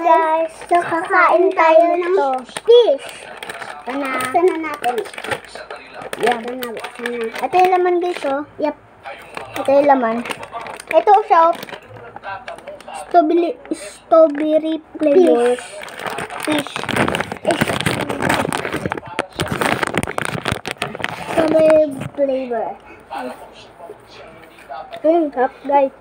guys, so kakain tayo ng fish. Buksan na natin. Yan. Ito yung laman guys, oh. Yep. Ito yung laman. Ito siya, strawberry flavor. Fish. Strawberry flavor. Cup guys.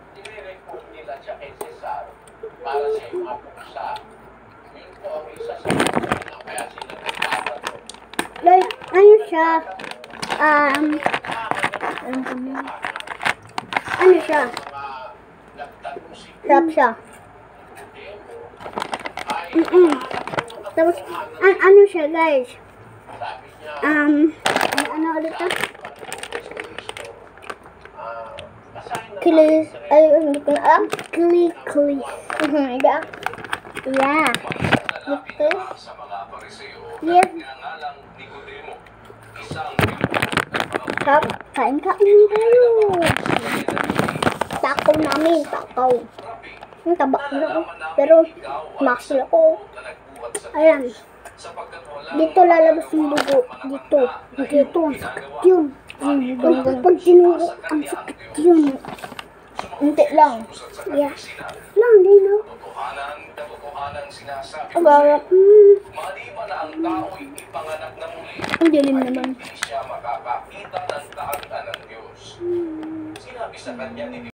Like, ano siya? Ano siya? Sarap siya. Tapos, ano siya guys? Ano ulit ito? Ay, hindi ko na alam. Kili. Yeah. Yes. Kain tayo. Takaw namin, takaw. Ang taba na, pero maksel ako. Ayan. Dito lalabas yung dugo. Dito, ang sakit yun. Pag sinugo, ang sakit yun. Hindi lang. Yeah. Lang, di na. Agarap. Ang dilim naman.